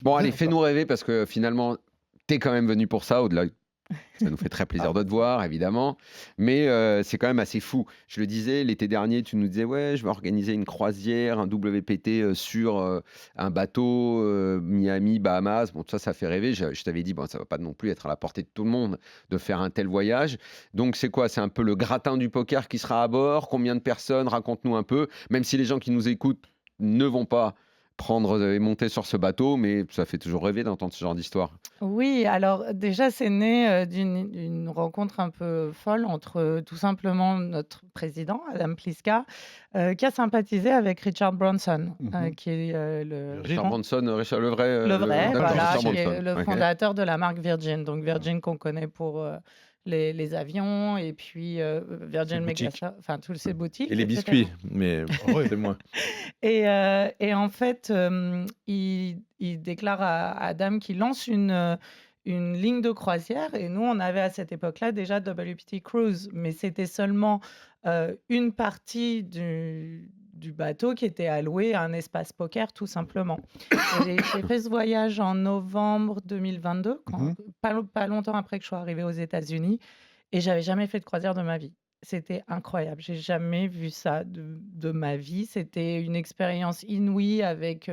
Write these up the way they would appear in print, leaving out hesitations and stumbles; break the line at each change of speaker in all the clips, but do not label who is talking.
Bon, allez, fais-nous rêver parce que finalement, t'es quand même venu pour ça, au-delà. Ça nous fait très plaisir de te voir, évidemment. Mais c'est quand même assez fou. Je le disais, l'été dernier, tu nous disais, ouais, je vais organiser une croisière, un WPT sur un bateau, Miami, Bahamas. Bon, tout ça, ça fait rêver. Je t'avais dit, bon, ça va pas non plus être à la portée de tout le monde de faire un tel voyage. Donc, c'est quoi? C'est un peu le gratin du poker qui sera à bord? Combien de personnes? Raconte-nous un peu. Même si les gens qui nous écoutent ne vont pas prendre et monter sur ce bateau, mais ça fait toujours rêver d'entendre ce genre d'histoire.
Oui, alors déjà, c'est né, d'une rencontre un peu folle entre, tout simplement notre président, Adam Pliska, qui a sympathisé avec Richard Branson,
Mmh.
qui est, le
Virgin,
Richard
non?
Branson, Richard, le vrai,
le vrai,
D'accord,
d'accord,
voilà,
Richard
qui
officiel.
est
Branson.
le
Ok.
fondateur de la marque Virgin. Donc Virgin qu'on connaît pour, les avions et puis,
Ses
Virgin
boutiques.
Megastore, enfin toutes ses
Et
boutiques
les
et
biscuits,
cetera.
mais
Ah oui.
c'est moins.
Et en fait, il déclare à Adam qu'il lance une ligne de croisière et nous, on avait à cette époque-là déjà WPT Cruise, mais c'était seulement, une partie du bateau qui était allouée à un espace poker tout simplement. J'ai fait ce voyage en novembre 2022,
Mmh.
pas longtemps après que je sois arrivée aux États-Unis et j'avais jamais fait de croisière de ma vie. C'était incroyable. J'ai jamais vu ça de ma vie. C'était une expérience inouïe avec,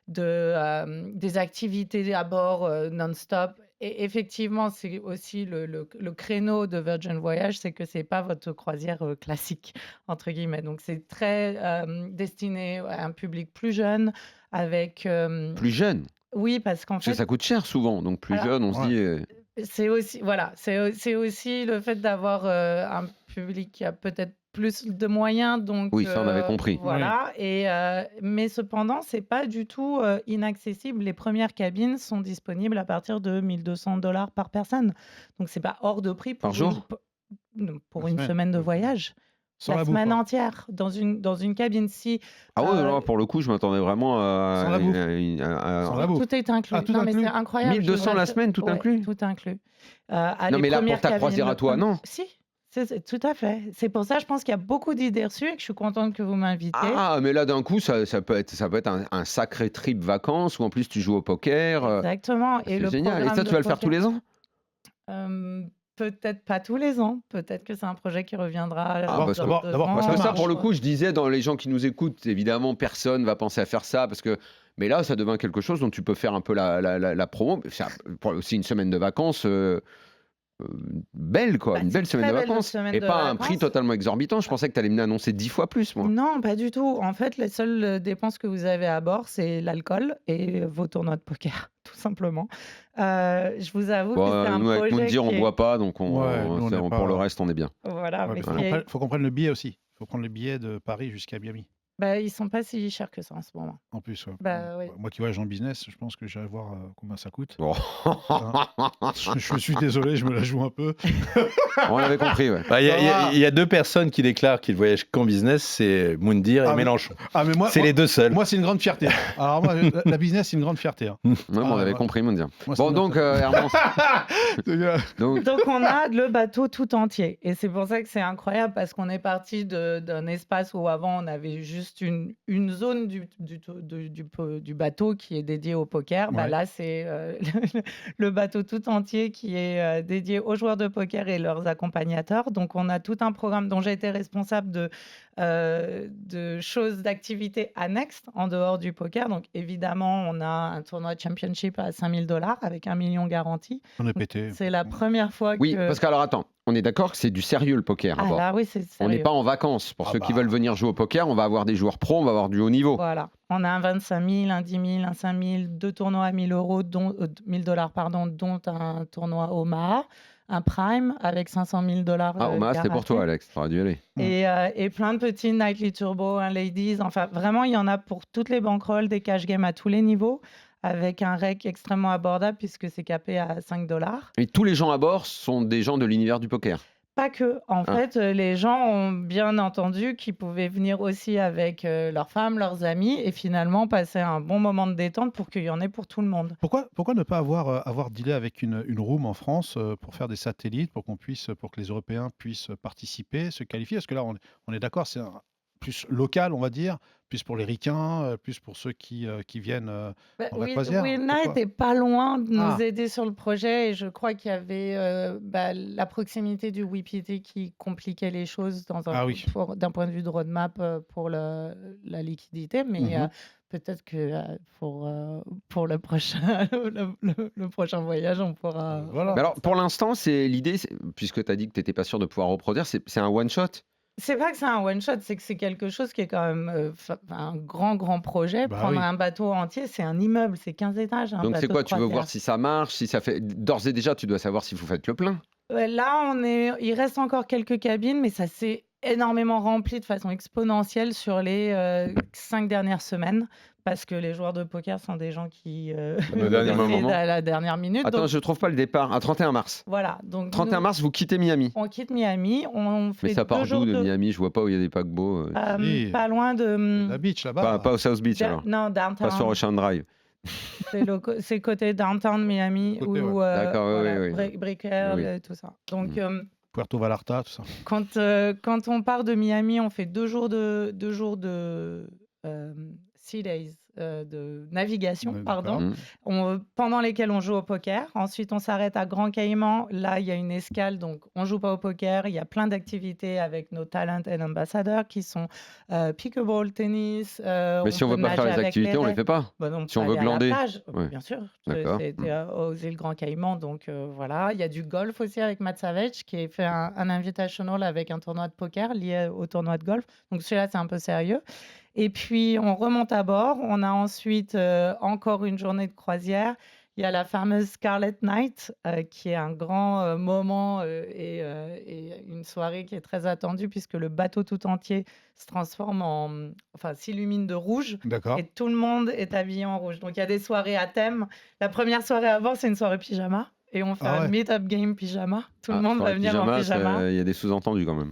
des activités à bord, non-stop et effectivement, c'est aussi le créneau de Virgin Voyage, c'est que c'est pas votre croisière, «classique» entre guillemets. Donc c'est très, destiné à un public plus jeune avec,
Plus jeune,
oui, parce qu'en
parce que
fait
ça coûte cher souvent. Donc plus
alors
jeune, on se
Ouais.
dit,
c'est aussi voilà, c'est aussi le fait d'avoir, un public qui a peut-être plus de moyens donc
oui, ça on avait compris.
Oui.
voilà mais cependant, c'est pas du tout, inaccessible. Les premières cabines sont disponibles à partir de 1 200 par personne. Donc c'est pas hors de prix
Par jour?
pour
La
une
semaine.
semaine de voyage.
Sans
La
la bouffe,
semaine
hein?
entière dans une cabine. Si,
Ah ouais,
heu
là, pour le coup, je m'attendais vraiment
Sans
à
la bouffe? Sans la
non,
bouffe?
tout est inclus.
Ah, tout
Non, mais c'est
inclus?
incroyable, je
1200
voudrais
la
te
semaine, tout
ouais,
inclus?
tout inclus. À
Non,
les
mais là, pour
premières
ta
cabines,
croisière
le
à toi,
prem
non?
si, c'est tout à fait. C'est pour ça, je pense qu'il y a beaucoup d'idées reçues et que je suis contente que vous m'invitiez.
Ah, mais là, d'un coup, ça peut être un sacré trip vacances où en plus tu joues au poker.
Exactement et
C'est
le
génial. Et
programme
ça,
de
tu vas le faire tous
poker
les ans?
peut-être pas tous les ans, peut-être que c'est un projet qui reviendra,
Ah,
D'abord
parce que
dans
d'abord
2
d'abord que
Parce
ça
que
ans
ça, pour le
marche.
pour,
coup, je disais, dans les gens qui nous écoutent, évidemment, personne va penser à faire ça parce que. Mais là, ça devient quelque chose dont tu peux faire un peu la promo. C'est aussi une semaine de vacances belle, quoi,
bah,
une
c'est
belle
une
semaine de
très belle
vacances.
semaine
Et
de
pas à un prix
vacances.
totalement exorbitant. Je pensais que tu allais m'annoncer 10 fois plus, moi.
Non, pas du tout. En fait, les seules, dépenses que vous avez à bord, c'est l'alcool et vos tournois de poker, tout simplement. Je vous avoue que c'est
Bon,
un
nous, avec
projet
Moundir, on
qui est
boit pas, donc
Ouais, nous on n'est
pour le
pas
reste, on est bien.
voilà,
ouais,
mais
puis
qui est
faut qu'on prenne le billet aussi. Faut prendre le billet de Paris jusqu'à Miami.
bah, ils sont pas si chers que ça en ce moment.
En plus, ouais.
Bah, oui.
Moi qui voyage en business, je pense que j'irai voir, combien ça coûte.
Bon.
Hein. Je suis désolé, je me la joue un peu.
On l'avait compris, ouais.
Bah, Il y,
Ça
a- il y a-
va.
il y a deux personnes qui déclarent qu'ils voyagent qu'en business, c'est Moundir et
Ah mais
Mélenchon.
ah mais
C'est les deux seuls.
moi c'est une grande fierté. Alors moi la business, c'est une grande fierté, hein.
Ouais, mais on
Ah
avait
ouais,
compris, Moundir.
moi c'est
Bon,
une
donc,
grande
Hermance,
fierté.
donc,
Donc on a le bateau tout entier et c'est pour ça que c'est incroyable parce qu'on est parti d'un espace où avant on avait juste une zone du bateau qui est dédiée au poker. Bah
Ouais.
là, c'est, le bateau tout entier qui est, dédié aux joueurs de poker et leurs accompagnateurs. Donc on a tout un programme dont j'ai été responsable de choses, d'activités annexes en dehors du poker. Donc évidemment, on a un tournoi de championship à 5 000 avec 1 million garanti.
On est
Donc
pété.
c'est la première fois
oui,
que
parce que, alors, attends, on est d'accord que c'est du sérieux, le poker, à
ah
bord.
là oui, c'est
On n'est
sérieux.
pas en vacances. Pour
Ah
ceux qui
bah.
veulent venir jouer au poker, on va avoir des joueurs pros, on va avoir du haut niveau.
Voilà, on a un 25 000, un 10 000, un 5 000, 2 tournois à 1 000 €, dont 1 000 pardon, dont un tournoi Omaha, un prime avec 500 000
Ah, Omaha, c'était pour toi,
garantis
Alex. T'aurais dû y aller.
et plein de petits nightly turbo, un ladies, enfin vraiment il y en a pour toutes les bankrolls, des cash games à tous les niveaux, avec un rec extrêmement abordable puisque c'est capé à 5 $.
Et tous les gens à bord sont des gens de l'univers du poker.
Pas que. En
Ah.
fait, les gens ont bien entendu qu'ils pouvaient venir aussi avec, leurs femmes, leurs amis et finalement passer un bon moment de détente pour qu'il y en ait pour tout le monde.
Pourquoi ne pas avoir dealé avec une room en France, pour faire des satellites, pour que les Européens puissent participer, se qualifier? Parce que là, on est d'accord, plus local, on va dire, plus pour les ricains, plus pour ceux qui viennent
Bah,
dans la croisière.
Wilna
Pourquoi?
était pas loin de nous
Ah,
aider sur le projet et je crois qu'il y avait la proximité du WPT qui compliquait les choses
ah oui.
d'un point de vue de roadmap pour la liquidité, mais
Mhm.
peut-être que pour le prochain, le prochain voyage, on pourra.
Voilà.
Mais alors,
faire
pour
ça.
l'instant, c'est l'idée, puisque tu as dit que tu n'étais pas sûr de pouvoir reproduire, c'est un one-shot.
C'est pas que c'est un one shot, c'est que c'est quelque chose qui est quand même un grand projet.
Bah
Prendre
oui.
un bateau entier, c'est un immeuble, c'est 15 étages, un
Donc, c'est
bateau de
quoi? Tu veux voir
croisière.
si ça marche, si ça fait. D'ores et déjà, tu dois savoir si vous faites le plein.
Là, il reste encore quelques cabines, mais ça s'est énormément rempli de façon exponentielle sur les 5 dernières semaines, parce que les joueurs de poker sont des gens qui
Au dernier
décident
moment.
à la dernière minute.
Attends,
Donc
je trouve pas le départ. À 31 mars.
voilà, donc
31
nous,
mars, vous quittez Miami.
on quitte Miami, on
Mais
fait
ça
2
part d'où
jours
de
de...
Miami? Je vois pas où il y a des paquebots.
Si,
pas loin de...
la beach là-bas.
Pas au South Beach alors.
Non,
Pas sur
downtown.
Ocean Drive.
C'est côté downtown Miami,
Côté,
où
D'accord, oui,
voilà,
oui, oui.
Brickell
Oui.
et tout ça. Donc...
Puerto Vallarta, tout ça.
Quand on part de Miami, on fait 2 jours de sea days, de navigation,
Ouais,
pardon,
d'accord.
pendant lesquels on joue au poker. Ensuite, on s'arrête à Grand Caïman. Là, il y a une escale, donc on joue pas au poker. Il y a plein d'activités avec nos talent and ambassadors qui sont pickleball, tennis.
Mais si on
peut
veut pas faire
nager
les
avec
activités, on les
raies.
fait pas.
Bah non,
Si on
peut
veut
aller à la
glander.
plage,
Ouais.
bien sûr.
D'accord.
C'était aux îles Grand Caïman, donc voilà. Il y a du golf aussi avec Matt Savage qui a fait un invitational avec un tournoi de poker lié au tournoi de golf. Donc celui-là, c'est un peu sérieux. Et puis, on remonte à bord. On a ensuite encore une journée de croisière. Il y a la fameuse Scarlet Night, qui est un grand moment et une soirée qui est très attendue puisque le bateau tout entier se transforme enfin, s'illumine de rouge
D'accord.
et tout le monde est habillé en rouge. Donc, il y a des soirées à thème. La première soirée à bord, c'est une soirée pyjama. Et on fait
Ah
un
ouais.
meet-up game pyjama. Tout le monde
sur
va
les
venir en
pyjamas,
pyjama.
il y a des sous-entendus quand même.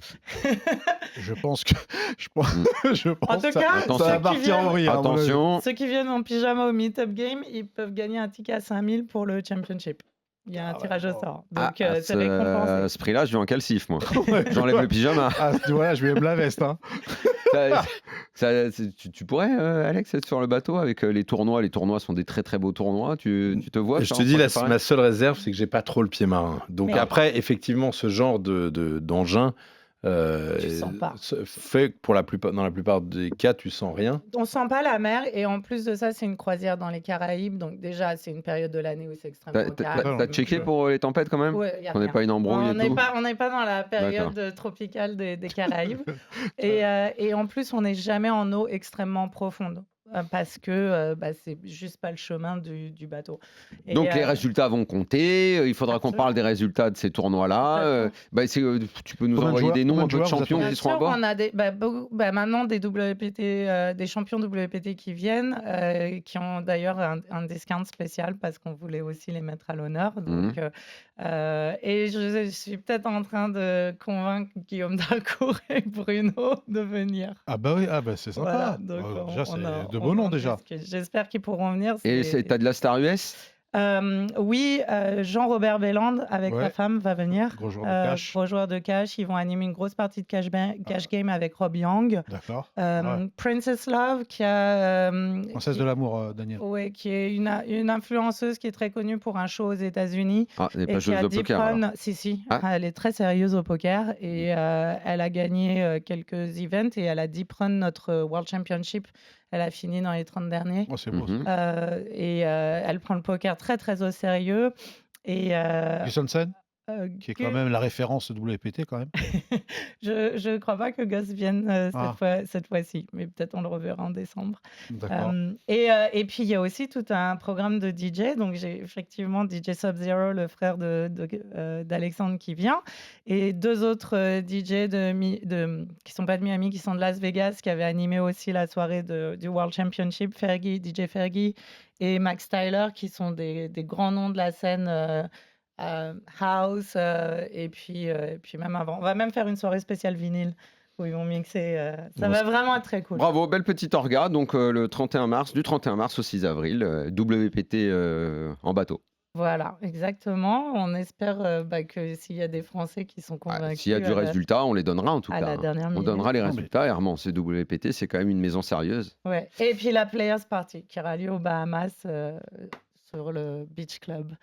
Je pense que je pense, je
En
pense
tout
que ça,
cas,
Attention.
ça
ceux
va
qui
partir en
viennent,
vrille. à mon avis.
Attention.
ceux qui viennent en pyjama au meet-up game, ils peuvent gagner un ticket à 5000 pour le championship. Il y a un
Ah ouais,
tirage au
wow.
sort.
Ah,
Donc,
à
c'est récompensé.
ce prix-là, je vais en calcif, moi.
Ouais,
J'enlève le pyjama.
Ah, voilà, je lui aime la veste. Hein.
Tu pourrais, Alex, être sur le bateau avec les tournois. Les tournois sont des très très beaux tournois. Tu te vois
Je
faire
te
un
dis,
projet pareil
ma seule réserve, c'est que j'ai pas trop le pied marin. Donc
Mais-
après, effectivement, ce genre d'engin
Tu sens pas.
fait que dans la plupart des cas, tu sens rien.
On sent pas la mer et en plus de ça, c'est une croisière dans les Caraïbes. Donc déjà, c'est une période de l'année où c'est extrêmement calme.
T'as checké pour les tempêtes quand même?
Ouais, y a
On n'est
rien.
pas une embrouille
On
et
n'est
tout?
pas dans la période tropicale des Caraïbes. Et en plus, on n'est jamais en eau extrêmement profonde. Parce que c'est juste pas le chemin du bateau. Et,
Donc les résultats vont compter. Il faudra qu'on
absolument.
parle des résultats de ces tournois-là. Tu peux nous
Combien de
envoyer
joueurs-
des noms
combien
un
de
peu de
joueurs vous
champions
attendez
Bien
qui seront à
sûr,
bord?
on a maintenant des WPT, des champions WPT qui viennent, qui ont d'ailleurs un discount spécial parce qu'on voulait aussi les mettre à l'honneur. Donc, et je suis peut-être en train de convaincre Guillaume Dalcourt et Bruno de venir.
Ah bah oui, ah bah c'est sympa.
Voilà, donc
Déjà, c'est de
on
beaux noms
en
déjà.
discute. J'espère qu'ils pourront venir.
Et t'as de la Star US?
Oui, Jean-Robert Belland avec
Ouais.
sa femme va venir.
Gros joueur de cash.
Gros joueur de cash. Ils vont animer une grosse partie de cash game avec Rob Young.
D'accord. Ouais.
Princess Love qui a
Princesse de l'amour, Daniel.
ouais, qui est une influenceuse qui est très connue pour un show aux États-Unis
Ah, elle n'est
et
pas
qui
joueuse
a
de
10
poker. alors.
runs. Si,
Ah.
elle est très sérieuse au poker et elle a gagné quelques events et elle a 10 runs notre World Championship. Elle a fini dans les 30 derniers.
Oh, c'est beau.
Mhm.
Elle prend le poker très très au sérieux. Et
Christensen, qui est quand même la référence WPT quand même.
je crois pas que Gus vienne
Ah.
cette fois-ci, mais peut-être on le reverra en décembre.
D'accord.
Et puis il y a aussi tout un programme de DJ. Donc j'ai effectivement DJ Sub-Zero, le frère d'Alexandre qui vient, et 2 autres DJ qui sont pas de Miami, qui sont de Las Vegas, qui avaient animé aussi la soirée du World Championship, DJ Fergie et Max Tyler, qui sont des grands noms de la scène house, et puis même avant. On va même faire une soirée spéciale vinyle où ils vont mixer. Ça
Bon,
va vraiment être très cool.
Bravo, belle petite orga. Donc du 31 mars au 6 avril, WPT en bateau.
Voilà, exactement. On espère, que s'il y a des Français qui sont
S'il y a
convaincus
du résultat, on les donnera en tout
à
cas,
la
hein.
dernière
On
minute.
donnera les
Non, mais
résultats. Herman, CWPT, c'est quand même une maison sérieuse.
Ouais et puis la Players Party qui aura lieu aux Bahamas, sur le beach club.